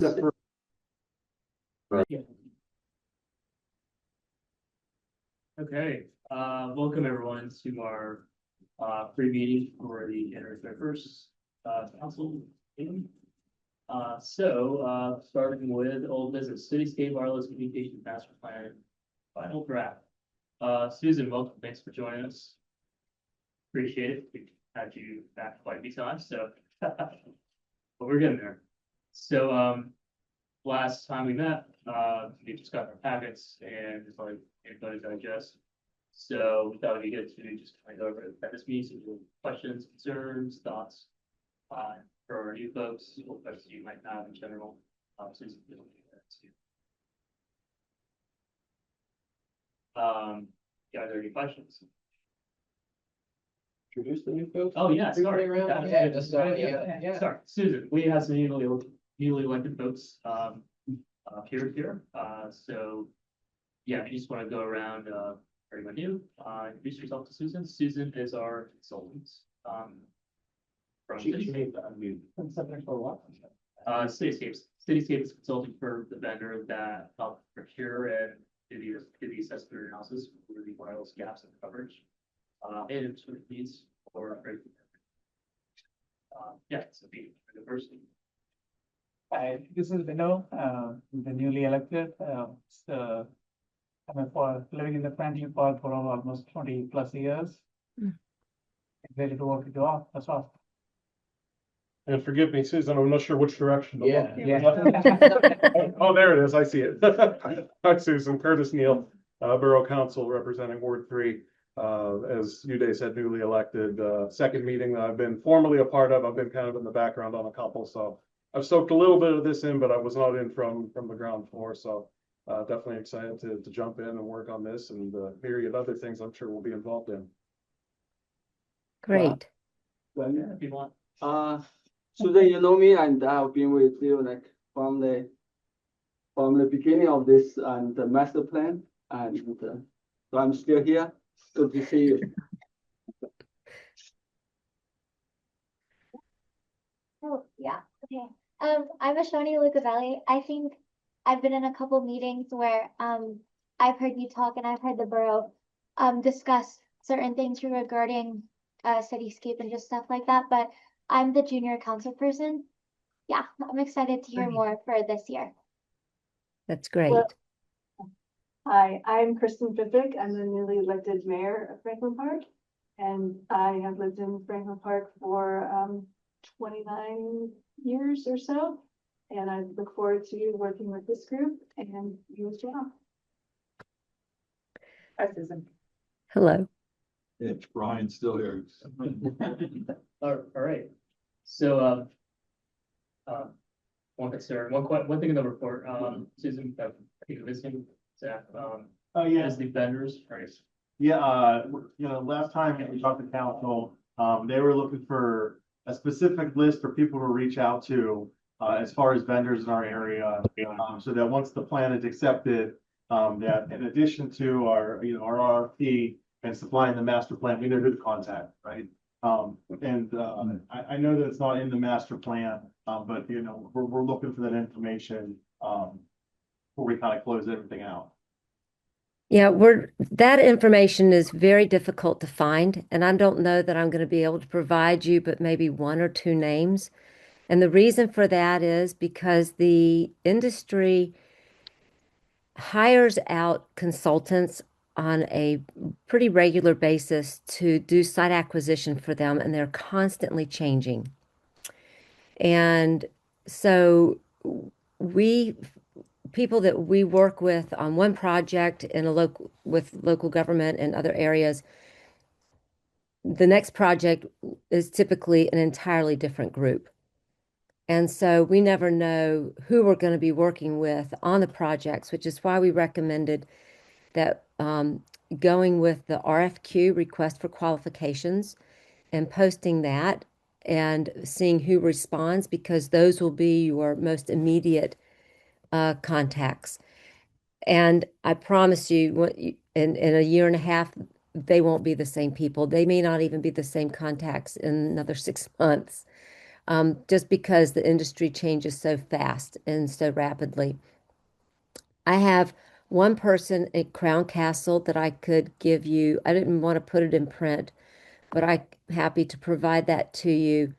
Okay, welcome everyone to our pre-meeting for the first council meeting. Starting with old business, cityscape wireless communication master plan final draft. Susan, welcome. Thanks for joining us. Appreciate it. We've had you back quite a few times, so but we're getting there. So last time we met, we just got our packets and just like anybody digest. So we thought it'd be good to just kind of go over the this meeting, some questions, concerns, thoughts for our new folks, what questions you might have in general. Since we don't do that too. Yeah, are there any questions? Introduce the new folks. Oh yeah, sorry. Yeah. Sorry, Susan. We have some newly elected folks here. So yeah, if you just want to go around everyone new, introduce yourself to Susan. Susan is our consultant. From Cityscapes. Cityscape is consulting for the vendor that helped procure and do the assessment analysis for the wireless gaps in coverage. And sort of needs for yeah, so be the first. Hi, this is Vino, the newly elected. I've been living in the Franklin Park for almost 20+ years. Ready to work with you all. That's all. And forgive me, Susan, I'm not sure which direction to look. Yeah. Oh, there it is. I see it. Hi, Susan. Curtis Neal, Borough Council representing Ward 3. As Uday said, newly elected. Second meeting that I've been formally a part of. I've been kind of in the background on a couple, so I've soaked a little bit of this in, but I was not in from the ground floor. So definitely excited to jump in and work on this and myriad other things I'm sure we'll be involved in. Great. If you want. Today you know me, and I've been with you like from the beginning of this and the master plan, and so I'm still here. Good to see you. Oh yeah, okay. I'm Ashoni Lucavelli. I think I've been in a couple meetings where I've heard you talk and I've heard the borough discuss certain things regarding cityscape and just stuff like that, but I'm the junior council person. Yeah, I'm excited to hear more for this year. That's great. Hi, I'm Kristen Fidvik. I'm the newly elected mayor of Franklin Park, and I have lived in Franklin Park for 29 years or so, and I look forward to working with this group and you as well. Hi, Susan. Hello. It's Brian still here. All right. So one concern, one thing in the report, Susan, I think you're missing. Oh yeah, as the vendors, right? Yeah, last time we talked to council, they were looking for a specific list for people to reach out to as far as vendors in our area, so that once the plan is accepted, that in addition to our RFP and supplying the master plan, we know who to contact, right? I know that it's not in the master plan, but we're looking for that information before we kind of close everything out. Yeah, that information is very difficult to find, and I don't know that I'm going to be able to provide you but maybe 1 or 2 names. And the reason for that is because the industry hires out consultants on a pretty regular basis to do site acquisition for them, and they're constantly changing. And so people that we work with on one project in with local government and other areas, the next project is typically an entirely different group. And so we never know who we're going to be working with on the projects, which is why we recommended that going with the RFQ, request for qualifications, and posting that and seeing who responds, because those will be your most immediate contacts. And I promise you, in a year and a half, they won't be the same people. They may not even be the same contacts in another 6 months. just because the industry changes so fast and so rapidly. I have one person at Crown Castle that I could give you. I didn't want to put it in print, but I'm happy to provide that to you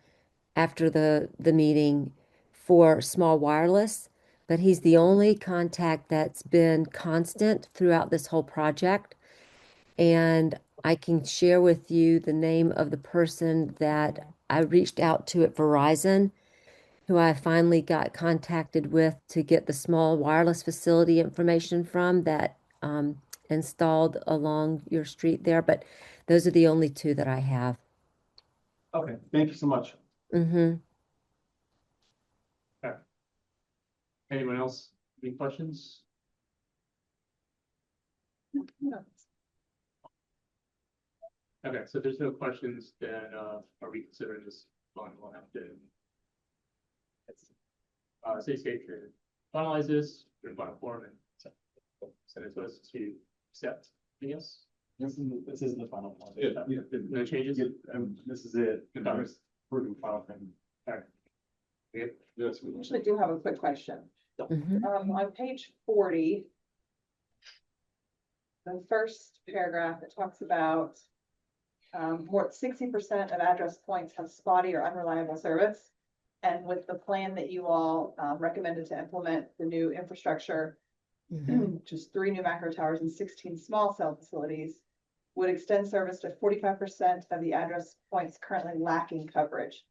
after the meeting for small wireless. But he's the only contact that's been constant throughout this whole project. And I can share with you the name of the person that I reached out to at Verizon, who I finally got contacted with to get the small wireless facility information from that installed along your street there. But those are the only two that I have. Okay, thank you so much. Mm-hmm. Anyone else? Any questions? Okay, so if there's no questions, then are we considering this fine? We'll have to. Cityscape to finalize this, put in final form and send it to us to accept. Anything else? This is the final one. No changes? This is it. Congress approving final thing. Yes, we Actually, I do have a quick question. Mm-hmm. On page 40, the first paragraph, it talks about more 60% of address points have spotty or unreliable service. And with the plan that you all recommended to implement the new infrastructure, Mm-hmm. just 3 new macro towers and 16 small cell facilities, would extend service to 45% of the address points currently lacking coverage.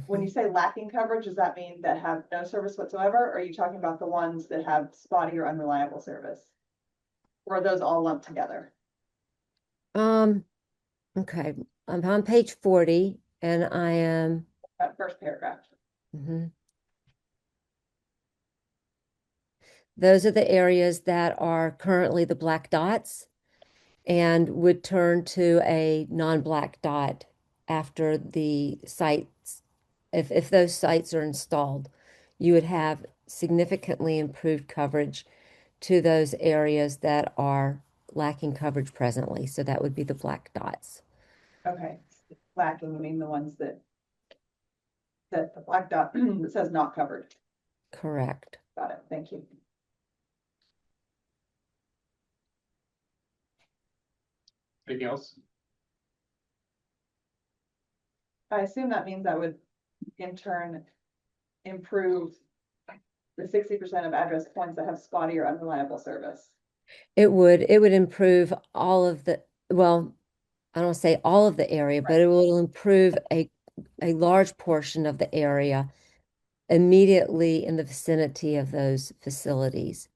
When you say lacking coverage, does that mean that have no service whatsoever? Or are you talking about the ones that have spotty or unreliable service? Or are those all lumped together? Okay. I'm on page 40 and I am. That first paragraph. Mhm. Those are the areas that are currently the black dots and would turn to a non-black dot after the sites. If those sites are installed, you would have significantly improved coverage to those areas that are lacking coverage presently. So that would be the black dots. Okay, lacking, I mean the ones that the black dot that says not covered. Correct. Got it, thank you. Anything else? I assume that means that would in turn improve the 60% of address points that have spotty or unreliable service. It would improve all of the, well, I don't say all of the area, but it will improve a large portion of the area immediately in the vicinity of those facilities.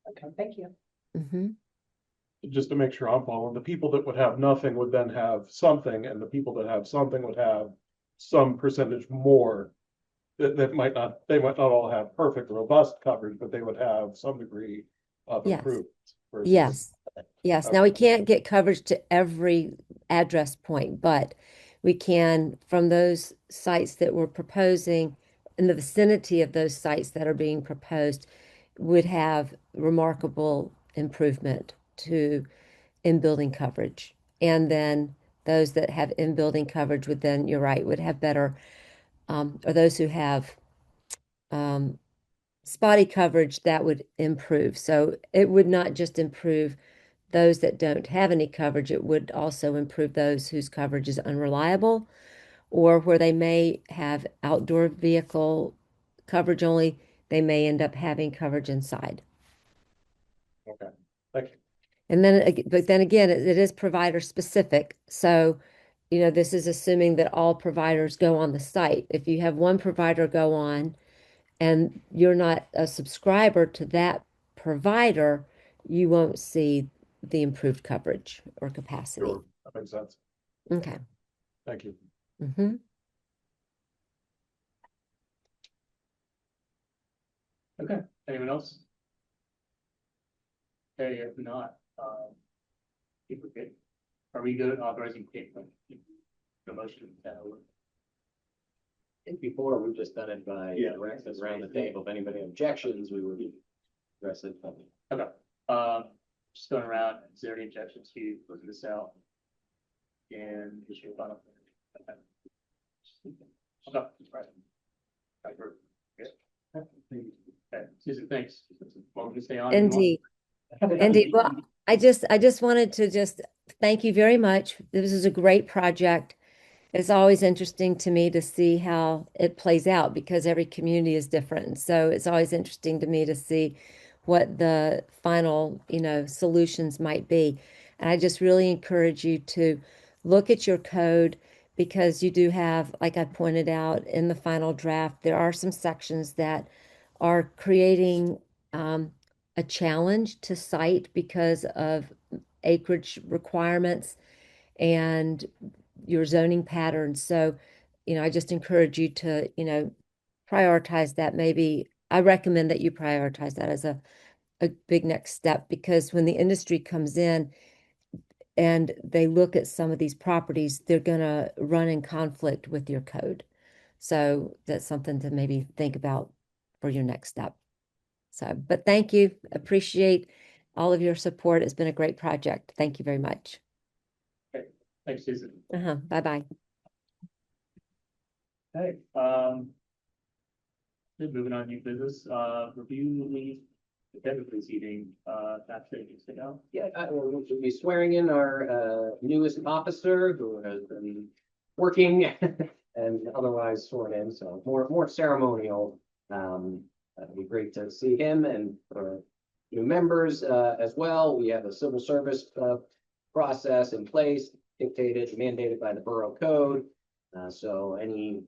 Okay, thank you. Mm-hmm. Just to make sure I'm following, the people that would have nothing would then have something, and the people that have something would have some percentage more. That might not, they might not all have perfect, robust coverage, but they would have some degree of Yes. improvement. versus- Yes. Yes. Now we can't get coverage to every address point, but we can from those sites that we're proposing in the vicinity of those sites that are being proposed would have remarkable improvement to in-building coverage. And then those that have in-building coverage would then, you're right, would have better, or those who have spotty coverage, that would improve. So it would not just improve those that don't have any coverage, it would also improve those whose coverage is unreliable or where they may have outdoor vehicle coverage only, they may end up having coverage inside. Okay, thank you. And then, but then again, it is provider specific. So, you know, this is assuming that all providers go on the site. If you have one provider go on and you're not a subscriber to that provider, you won't see the improved coverage or capacity. Sure, that makes sense. Okay. Thank you. Mm-hmm. Okay, anyone else? Okay, if not, if we're good. Are we good at authorizing payment? The motion. I think before we've just done it by directions around the table. If anybody objections, we would address it. Okay, just going around, is there any objections to closing this out? And issue a final. Okay. Okay. Right. Okay, Susan, thanks. Welcome to stay on. if you want. Indeed. Indeed. Well, I just wanted to just thank you very much. This is a great project. It's always interesting to me to see how it plays out because every community is different. So it's always interesting to me to see what the final, solutions might be. And I just really encourage you to look at your code because you do have, like I pointed out in the final draft, there are some sections that are creating a challenge to cite because of acreage requirements and your zoning patterns. So, I just encourage you to, prioritize that. Maybe I recommend that you prioritize that as a big next step because when the industry comes in and they look at some of these properties, they're going to run in conflict with your code. So that's something to maybe think about for your next step. So, but thank you. Appreciate all of your support. It's been a great project. Thank you very much. Thanks, Susan. Bye-bye. Okay, then moving on to new business, review the agenda for this evening, that's it, you say now? Yeah, we'll be swearing in our newest officer who has been working and otherwise sworn in, so more ceremonial. It'd be great to see him and for new members as well. We have a civil service process in place dictated, mandated by the Borough Code. So any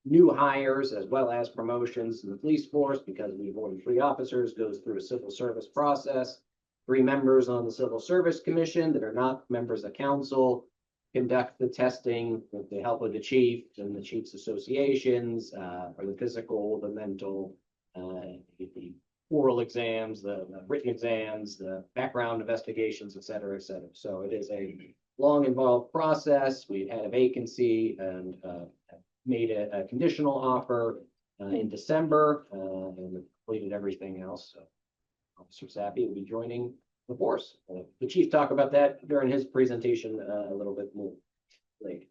new hires as well as promotions in the police force, because we've only 3 officers, goes through a civil service process. 3 members on the Civil Service Commission that are not members of council conduct the testing with the help of the chief and the chiefs associations for the physical, the mental, the oral exams, the written exams, the background investigations, et cetera, et cetera. So it is a long involved process. We had a vacancy and made a conditional offer in December and completed everything else. So Officer Sappy will be joining the force. The chief talked about that during his presentation a little bit more later.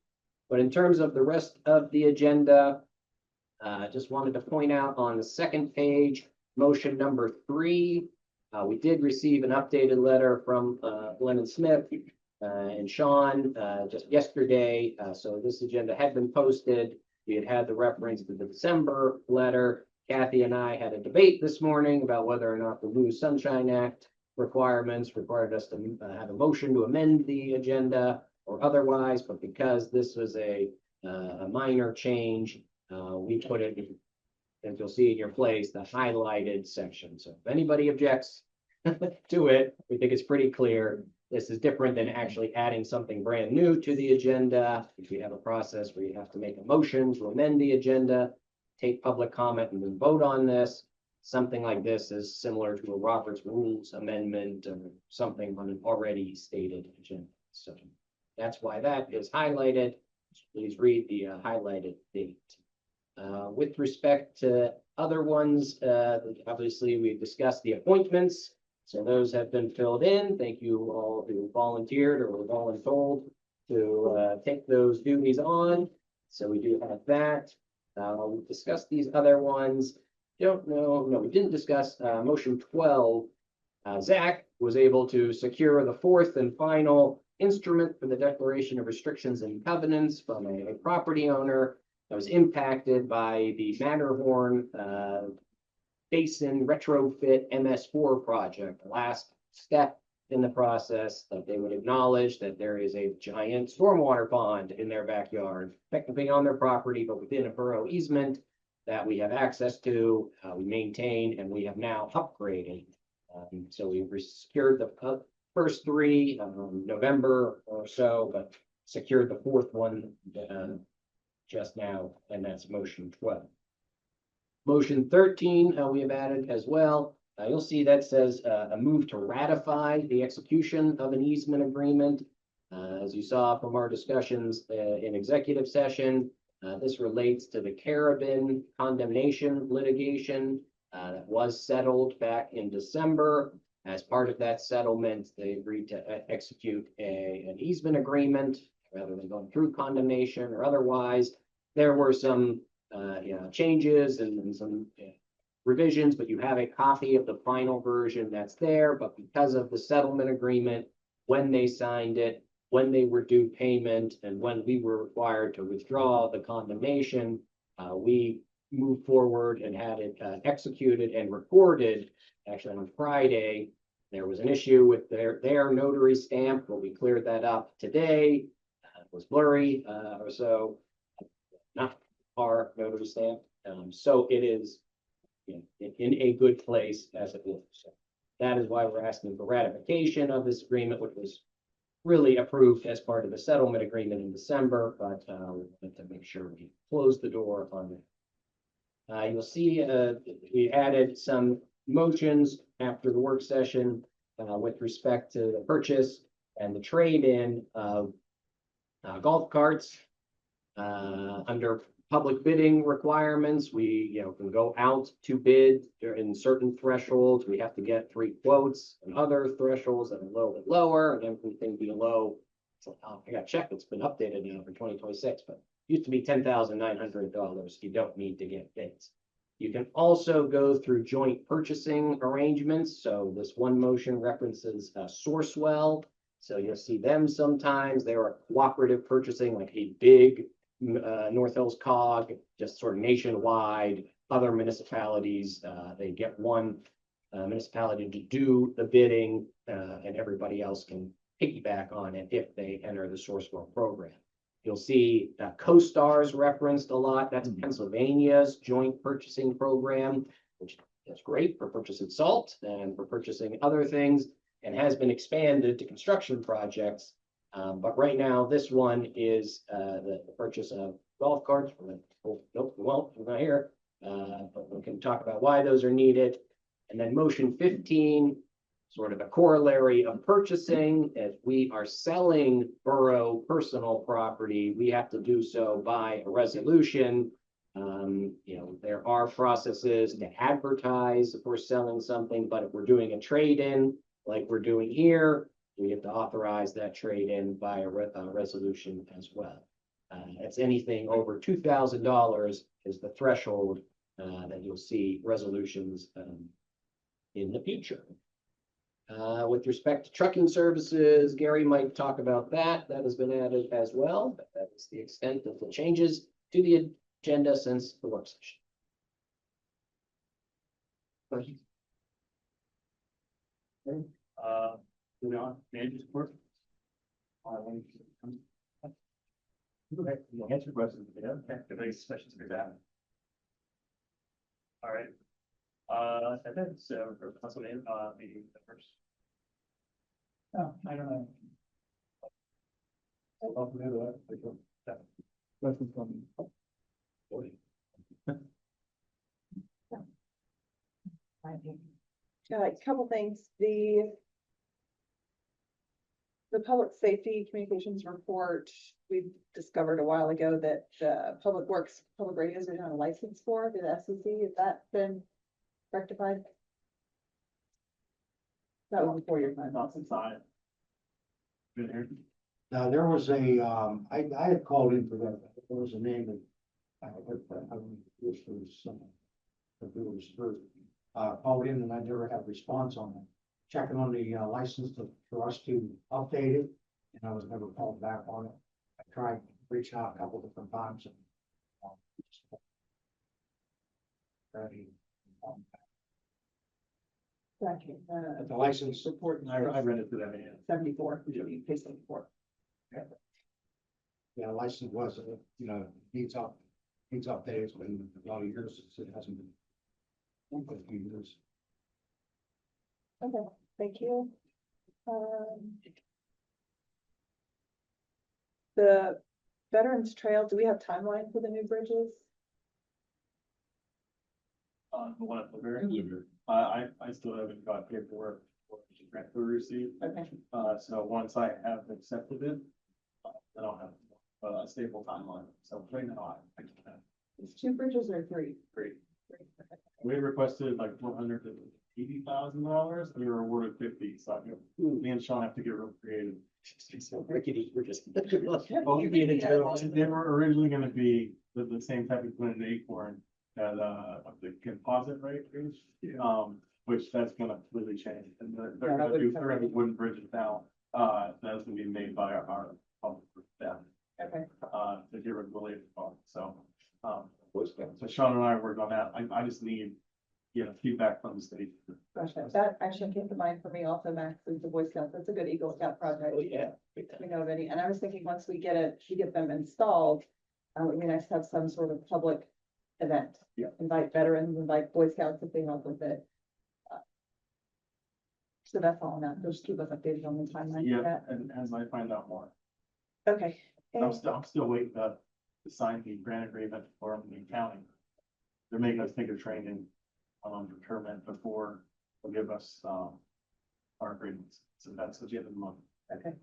But in terms of the rest of the agenda, I just wanted to point out on the second page, motion number 3, we did receive an updated letter from Glenn Smith and Sean just yesterday. So this agenda had been posted. We had the reference to the December letter. Kathy and I had a debate this morning about whether or not the Blue Sunshine Act requirements required us to have a motion to amend the agenda or otherwise, but because this was a minor change, we put it, as you'll see in your place, the highlighted section. So if anybody objects to it, we think it's pretty clear. This is different than actually adding something brand new to the agenda. If we have a process where you have to make a motion to amend the agenda, take public comment and then vote on this. Something like this is similar to a Robert's Rules amendment or something on an already stated agenda. So that's why that is highlighted. Please read the highlighted date. With respect to other ones, obviously we've discussed the appointments. So those have been filled in. Thank you all who volunteered or were voluntold to take those duties on. So we do have that. We've discussed these other ones. We didn't discuss motion 12. Zach was able to secure the 4th and final instrument for the declaration of restrictions and covenants from a property owner that was impacted by the Matterhorn Basin retrofit MS4 project. The last step in the process that they would acknowledge that there is a giant stormwater pond in their backyard, technically on their property, but within a borough easement that we have access to, we maintain, and we have now upgraded. So we've secured the first 3 November or so, but secured the 4th one just now, and that's motion 12. Motion 13, we have added as well. You'll see that says a move to ratify the execution of an easement agreement. As you saw from our discussions in executive session, this relates to the Carabin condemnation litigation that was settled back in December. As part of that settlement, they agreed to execute an easement agreement rather than going through condemnation or otherwise. there were some, changes and some revisions, but you have a copy of the final version that's there, but because of the settlement agreement, when they signed it, when they were due payment, and when we were required to withdraw the condemnation, we moved forward and had it executed and recorded. Actually, on Friday, there was an issue with their notary stamp, but we cleared that up today. It was blurry, or so, not our notary stamp. So it is in a good place as it is. So that is why we're asking for ratification of this agreement, which was really approved as part of the settlement agreement in December, but we wanted to make sure we close the door on it. You'll see we added some motions after the work session with respect to the purchase and the trade-in of golf carts. Under public bidding requirements, we can go out to bid in certain thresholds. We have to get 3 quotes, and other thresholds that are a little bit lower, and everything below. So I got checked, it's been updated now for 2026, but used to be $10,900. You don't need to get bids. You can also go through joint purchasing arrangements. So this one motion references Sourcewell. So you'll see them sometimes. They're a cooperative purchasing, like a big North Hills COG, just sort of nationwide. Other municipalities, they get one municipality to do the bidding, and everybody else can piggyback on it if they enter the Sourcewell program. You'll see CoStar's referenced a lot. That's Pennsylvania's joint purchasing program, which is great for purchasing salt and for purchasing other things, and has been expanded to construction projects. But right now, this one is the purchase of golf carts. Nope, we won't. We're not here. But we can talk about why those are needed. And then motion 15, sort of a corollary of purchasing. If we are selling borough personal property, we have to do so by a resolution. There are processes to advertise if we're selling something, but if we're doing a trade-in, like we're doing here, we have to authorize that trade-in by a resolution as well. It's anything over $2,000 is the threshold that you'll see resolutions in the future. With respect to trucking services, Gary might talk about that. That has been added as well, but that is the extent of the changes to the agenda since the work session. Questions? Moving on, manager's report. Okay, we'll answer questions. Yeah, okay. If any questions for that. All right. And then so for Councilman, meeting the first. No, I don't know. Questions from A couple things, the public safety communications report, we discovered a while ago that Public Works, public radios are not a license for the FCC. Has that been rectified? That was before your time. Not since I. Been here. Now, there was a, I had called in for that, there was a name that, this was, if it was first, called in and I never had a response on it. Checking on the license for us to update it, and I was never called back on it. I tried reaching out a couple different times. And, Thank you. the license support, I read it to them. 74, page 74. yeah, license was, needs updates, it's been a lot of years since it hasn't been. A few years. Okay, thank you. The Veterans Trail, do we have timeline for the new bridges? The one at Borough. I still haven't got paperwork for the grant we received. Okay. So once I have accepted it, then I'll have a stable timeline. So right now, I can't. It's 2 bridges or 3? Great. We requested like $480,000. We were awarded 50. So me and Sean have to get real creative. So rickety, we're just. Well, they were originally gonna be the same type of put in Acorn that, the composite, right? Which that's gonna completely change, and they're Yeah, that gonna do, would- they're gonna be wooden bridges now, that's gonna be made by our public staff, Okay, to get rid of the labor cost, so. So Sean and I worked on that, I just need, feedback from the state. gotcha. That actually came to mind for me also, Max, is the Boy Scouts. That's a good Eagle Scout project. Oh, yeah. We know of any, and I was thinking once we get them installed, it would be nice to have some sort of public event. Yeah. Invite veterans, invite Boy Scouts if they help with it. So that's all on that. Just keep us updated on the timeline for Yeah, that. and as I find out more, Okay. I'm still waiting to sign the grant agreement for the county. They're making us take a training on procurement before they'll give us, our agreements, so that's at the end of the month. Okay.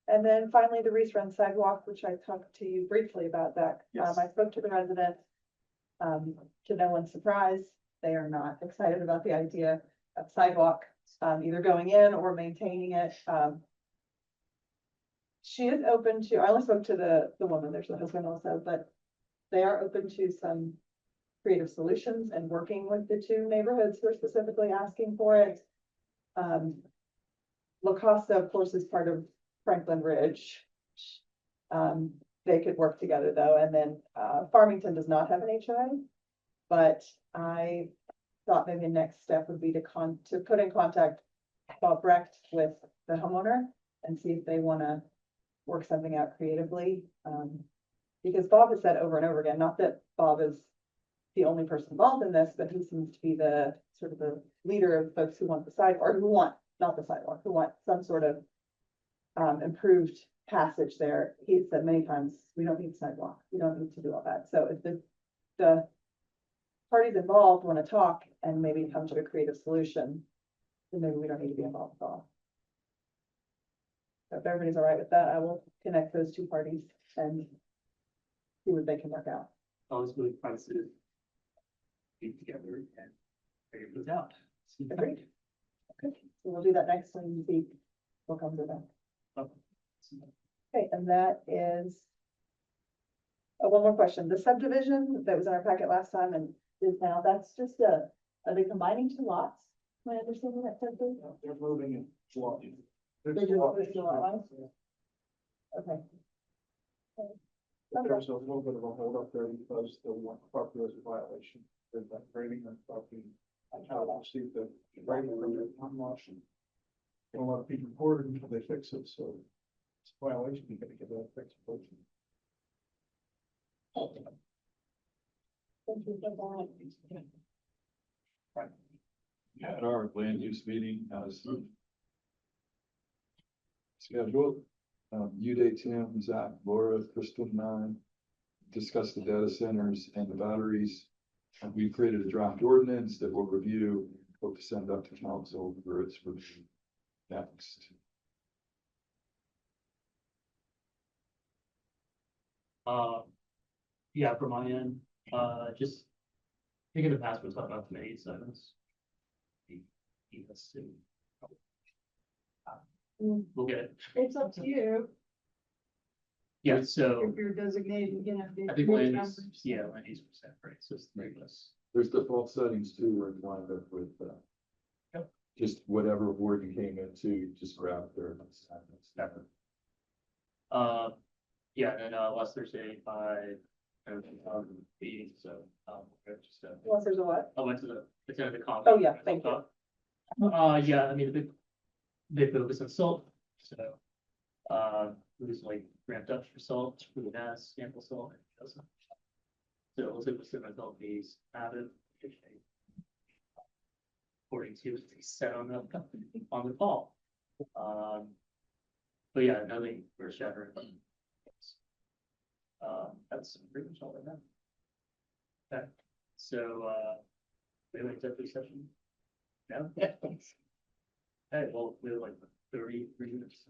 And then finally, the Reese Run sidewalk, which I talked to you briefly about that. Yes. I spoke to the residents. To no one's surprise, they are not excited about the idea of sidewalk, either going in or maintaining it. She is open to, I only spoke to the woman, there's the husband also, but they are open to some creative solutions and working with the two neighborhoods who are specifically asking for it. La Costa, of course, is part of Franklin Ridge. They could work together though, and then, Farmington does not have an HOA. But I thought maybe the next step would be to put in contact Bob Brecht with the homeowner and see if they wanna work something out creatively. Because Bob has said over and over again, not that Bob is the only person involved in this, but he seems to be the sort of the leader of folks who want the sidewalk, or who want, not the sidewalk, who want some sort of improved passage there. He said many times, we don't need sidewalk, we don't need to do all that. So if the parties involved want to talk and maybe come to a creative solution, then maybe we don't need to be involved at all. So if everybody's all right with that, I will connect those two parties and see what they can work out. Always really fun to be together and figure this out. Agreed. Okay, so we'll do that next when we see what comes of that. Okay, and that is. Oh, one more question. The subdivision that was in our packet last time and is now, that's just are they combining two lots? Am I understanding that correctly? They're moving in. They just moved it to lot lines? Okay. There's a little bit of a hold up there because the one property was a violation. They've been grading that property. I haven't received the grading permit on Washington. And a lot of people reported until they fix it, so it's a violation, you gotta get that fixed. At our land use meeting as scheduled, Uday Tim, Zach, Laura, Kristen and I discussed the data centers and the batteries. And we created a draft ordinance that we'll review, hope to send up to council for its review next. Yeah, from my end, just thinking the past, we're talking about committee assignments. We'll get it. It's up to you. Yeah, so If you're designated, you know. I think land use, yeah, land use percent, right, so it's three of us. There's default settings too, where you wind up with, Yep. just whatever board you came into, just grab their assignments. Yeah, and last Thursday, meeting, so, just, Unless there's a what? I went to the, attended the conference. Oh, yeah, thank you. Yeah, I mean, the big focus on salt, so, recently ramped up for salt, really nice sample salt. So it was like with my salt fees added. According to what they said on the call. But yeah, nothing for shattering. That's pretty much all I have. Okay, so, we have an executive session? No? Yeah, thanks. Hey, well, we have like 33 minutes.